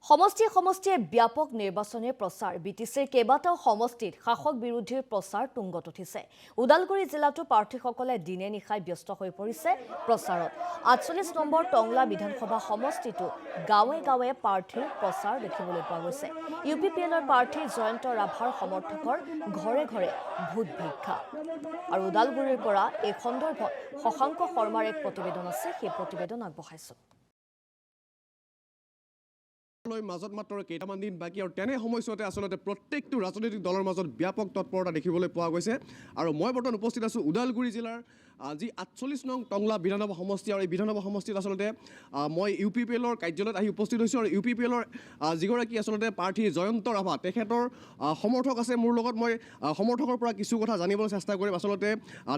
সমষ্টিয়ে ব্যাপক নিৰ্বাচনী প্ৰচাৰ বিটিচিৰ কেইবাটাও সমষ্টিত শাসক বিৰোধীৰ প্ৰচাৰ তুংগত উঠিছে। উদালগুৰি জিলাতো প্ৰাৰ্থীসকলে দিনে নিশাই ব্যস্ত হৈ পৰিছে প্ৰচাৰত। ৪৮ নম্বৰ টংলা বিধানসভা সমষ্টিটো গাঁৱে গাঁৱে প্ৰাৰ্থীৰ প্ৰচাৰ দেখিবলৈ পোৱা গৈছে। UPPLৰ প্ৰাৰ্থী জয়ন্ত ৰাভাৰ সমৰ্থকৰ ঘৰে ঘৰে ভোট ভিক্ষা। আৰু উদালগুৰিৰ পৰা এই সন্দৰ্ভত শশাংক শৰ্মাৰ এক প্ৰতিবেদন আছে, সেই প্ৰতিবেদন আগবঢ়াইছো। মাজত মাত্ৰ কেইটামান দিন বাকী আৰু তেনে সময়ছোৱাতে আচলতে প্ৰত্যেকটো ৰাজনৈতিক দলৰ মাজত ব্যাপক তৎপৰতা দেখিবলৈ পোৱা গৈছে। আৰু মই বৰ্তমান উপস্থিত আছোঁ উদালগুৰি জিলাৰ যি ৪৮ নং টংলা বিধানসভা সমষ্টি। আৰু এই বিধানসভা সমষ্টিত আচলতে মই UPPLৰ কাৰ্যালয়ত আহি উপস্থিত হৈছোঁ। আৰু UPPLৰ যিগৰাকী আচলতে প্ৰাৰ্থী জয়ন্ত ৰাভা, তেখেতৰ সমৰ্থক আছে মোৰ লগত। মই সমৰ্থকৰ পৰা কিছু কথা জানিবলৈ চেষ্টা কৰিম। আচলতে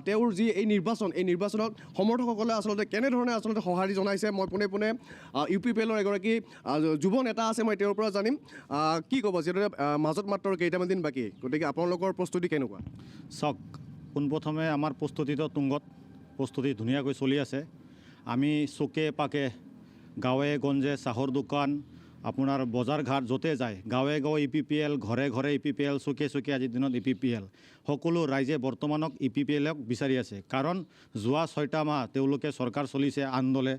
তেওঁৰ যি এই নিৰ্বাচনত সমৰ্থকসকলে আচলতে কেনেধৰণে আচলতে সঁহাৰি জনাইছে। মই পোনে পোনে UPPLৰ এগৰাকী যুৱ নেতা আছে, মই তেওঁৰ পৰা জানিম। কি ক'ব, যিহেতু মাজত মাত্ৰ কেইটামান দিন বাকী, গতিকে আপোনালোকৰ প্ৰস্তুতি কেনেকুৱা? চাওক, পোনপ্ৰথমে আমাৰ প্ৰস্তুতিটো তুংগত, প্ৰস্তুতি ধুনীয়াকৈ চলি আছে। আমি চুকে পাকে গাঁৱে গঞ্জে চাহৰ দোকান আপোনাৰ বজাৰ ঘাট য'তে যায় গাঁৱে গাঁৱে UPPL, ঘৰে ঘৰে UPPL, চুকে চুকে আজিৰ দিনত UPPL। সকলো ৰাইজে বৰ্তমানক UPPLক বিচাৰি আছে, কাৰণ যোৱা 6টা মাহ তেওঁলোকে চৰকাৰ চলিছে আন্দোলনে।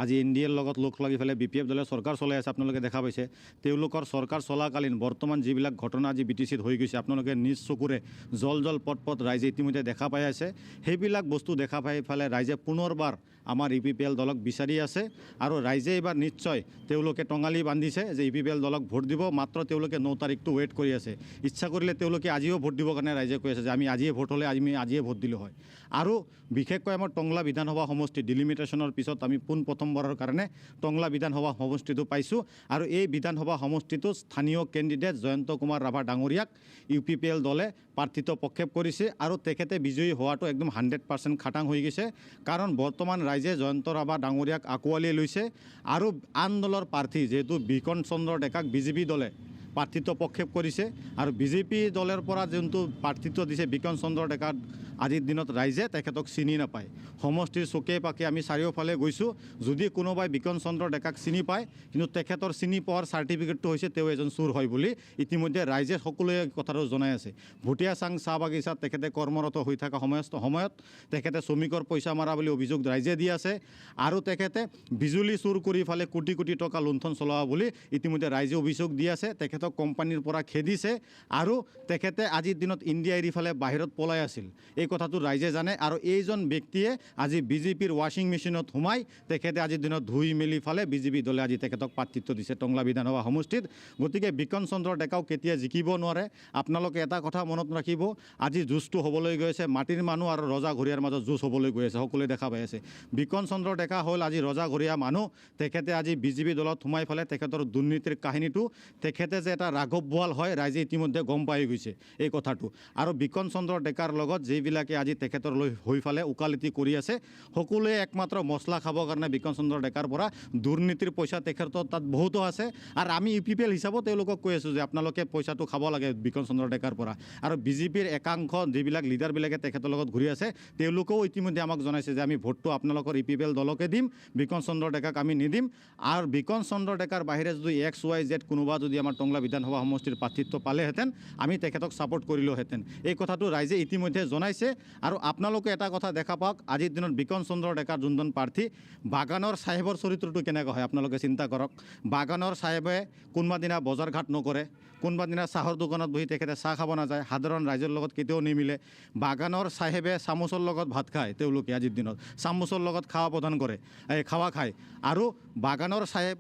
আজি NDAৰ লগত লগ লাগি পেলাই BPF দলে চৰকাৰ চলাই আছে, আপোনালোকে দেখা পাইছে। তেওঁলোকৰ চৰকাৰ চলাকালীন বৰ্তমান যিবিলাক ঘটনা আজি BTCত হৈ গৈছে, আপোনালোকে নিজ চকুৰে জল পট ৰাইজে ইতিমধ্যে দেখা পাই আছে। সেইবিলাক বস্তু দেখা পাই পেলাই ৰাইজে পুনৰবাৰ আমাৰ UPPL দলক বিচাৰি আছে। আৰু ৰাইজে এইবাৰ নিশ্চয় তেওঁলোকে টঙালি বান্ধিছে যে UPPL দলক ভোট দিব। মাত্ৰ তেওঁলোকে 9 তাৰিখটো ৱেইট কৰি আছে। ইচ্ছা কৰিলে তেওঁলোকে আজিও ভোট দিবৰ কাৰণে ৰাইজে কৈ আছে যে আমি আজিয়ে ভোট হ'লে আমি আজিয়ে ভোট দিলোঁ হয়। আৰু বিশেষকৈ আমাৰ টংলা বিধানসভা সমষ্টি ডিলিমিটেশ্যনৰ পিছত আমি প্ৰথমবাৰৰ কাৰণে টংলা বিধানসভা সমষ্টিটো পাইছোঁ। আৰু এই বিধানসভা সমষ্টিটো স্থানীয় কেণ্ডিডেট জয়ন্ত কুমাৰ ৰাভা ডাঙৰীয়াক UPPL দলে প্ৰাৰ্থিত্ব প্ৰক্ষেপ কৰিছে। আৰু তেখেতে বিজয়ী হোৱাটো একদম 100% খাটাং হৈ গৈছে, কাৰণ বৰ্তমান ৰাইজে জয়ন্ত ৰাভা ডাঙৰীয়াক আঁকোৱালি লৈছে। আৰু আন দলৰ প্ৰাৰ্থী যিহেতু বিকন চন্দ্ৰ ডেকাক BJP দলে প্ৰাৰ্থিত্ব প্ৰক্ষেপ কৰিছে। আৰু BJP দলৰ পৰা যোনটো প্ৰাৰ্থিত্ব দিছে বিকন চন্দ্ৰ ডেকাক, আজিৰ দিনত ৰাইজে তেখেতক চিনি নাপায়। সমষ্টিৰ চুকে পাকে আমি চাৰিওফালে গৈছোঁ, যদি কোনোবাই বিকন চন্দ্ৰ ডেকাক চিনি পায়, কিন্তু তেখেতৰ চিনি পোৱাৰ চাৰ্টিফিকেটটো হৈছে তেওঁ এজন চোৰ হয় বুলি ইতিমধ্যে ৰাইজে সকলোৱে কথাটো জনাই আছে। ভুটীয়া চাং চাহ বাগিচাত তেখেতে কৰ্মৰত হৈ থকা সময়ত তেখেতে শ্ৰমিকৰ পইচা মাৰা বুলি অভিযোগ ৰাইজে দি আছে। আৰু তেখেতে বিজুলী চুৰ কৰি ফালে কোটি কোটি টকা লুণ্ঠন চলোৱা বুলি ইতিমধ্যে ৰাইজে অভিযোগ দি আছে। তেখেতক কোম্পানীৰ পৰা খেদিছে। আৰু তেখেতে আজিৰ দিনত ইণ্ডিয়া এৰি ফালে বাহিৰত পলাই আছিল, এই কথাটো ৰাইজে জানে। আৰু এইজন ব্যক্তিয়ে আজি BJPৰ ৱাশ্বিং মেচিনত সোমাই তেখেতে আজিৰ দিনত ধুই মেলি ফালে BJP দলে আজি তেখেতক প্ৰাৰ্থিত্ব দিছে টংলা বিধানসভা সমষ্টিত। গতিকে বিকন চন্দ্ৰ ডেকাও কেতিয়া জিকিব নোৱাৰে। আপোনালোকে এটা কথা মনত ৰাখিব, আজি যুঁজটো হ'বলৈ গৈ আছে মাটিৰ মানুহ আৰু ৰজা ঘৰীয়াৰ মাজত যুঁজ হ'বলৈ গৈ আছে, সকলোৱে দেখা পাই আছে। বিকন চন্দ্ৰ ডেকা হ'ল আজি ৰজা ঘৰীয়া মানুহ। তেখেতে আজি BJP দলত সোমাই পেলাই তেখেতৰ দুৰ্নীতিৰ কাহিনীটো, তেখেতে যে এটা ৰাঘৱ বোৱাল হয় ৰাইজে ইতিমধ্যে গম পাই গৈছে এই কথাটো। আৰু বিকন চন্দ্ৰ ডেকাৰ লগত যিবিলাকে আজি তেখেতৰ লৈ হৈ ফালে ওকালতি কৰি আছে, সকলোৱে একমাত্ৰ মছলা খাবৰ কাৰণে বিকন চন্দ্ৰ ডেকাৰ পৰা দুৰ্নীতিৰ পইচা তেখেতৰ তাত বহুতো আছে। আৰু আমি UPPL হিচাপত তেওঁলোকক কৈ আছোঁ যে আপোনালোকে পইচাটো খাব লাগে বিকন চন্দ্ৰ ডেকাৰ পৰা। আৰু BJPৰ একাংশ যিবিলাক লিডাৰবিলাকে তেখেতৰ লগত ঘূৰি আছে, তেওঁলোকেও ইতিমধ্যে আমাক জনাইছে যে আমি ভোটটো আপোনালোকৰ UPPL দলকে দিম, বিকন চন্দ্ৰ ডেকাক আমি নিদিম। আৰু বিকন চন্দ্ৰ ডেকাৰ বাহিৰে যদি XYZ কোনোবা যদি আমাৰ টংলা বিধানসভা সমষ্টিৰ প্ৰাৰ্থিত্ব পালেহেঁতেন, আমি তেখেতক ছাপোৰ্ট কৰিলোহেঁতেন। এই কথাটো ৰাইজে ইতিমধ্যে জনাইছে। আৰু আপোনালোকে এটা কথা দেখা পাওক, আজিৰ দিনত বিকন চন্দ্ৰ ডেকাৰ যোনজন প্ৰাৰ্থী, বাগানৰ চাহেবৰ চৰিত্ৰটো কেনেকুৱা হয় আপোনালোকে চিন্তা কৰক। বাগানৰ চাহেবে কোনোবা দিনা বজাৰ ঘাট নকৰে, কোনোবা দিনা চাহৰ দোকানত বহি তেখেতে চাহ খাব নাযায়, সাধাৰণ ৰাইজৰ লগত কেতিয়াও নিমিলে। বাগানৰ চাহেবে চামুচৰ লগত ভাত খায়, তেওঁলোকে আজিৰ দিনত চামুচৰ লগত খাৱা প্ৰদান কৰে, খাৱা খায়। আৰু বাগানৰ চাহেব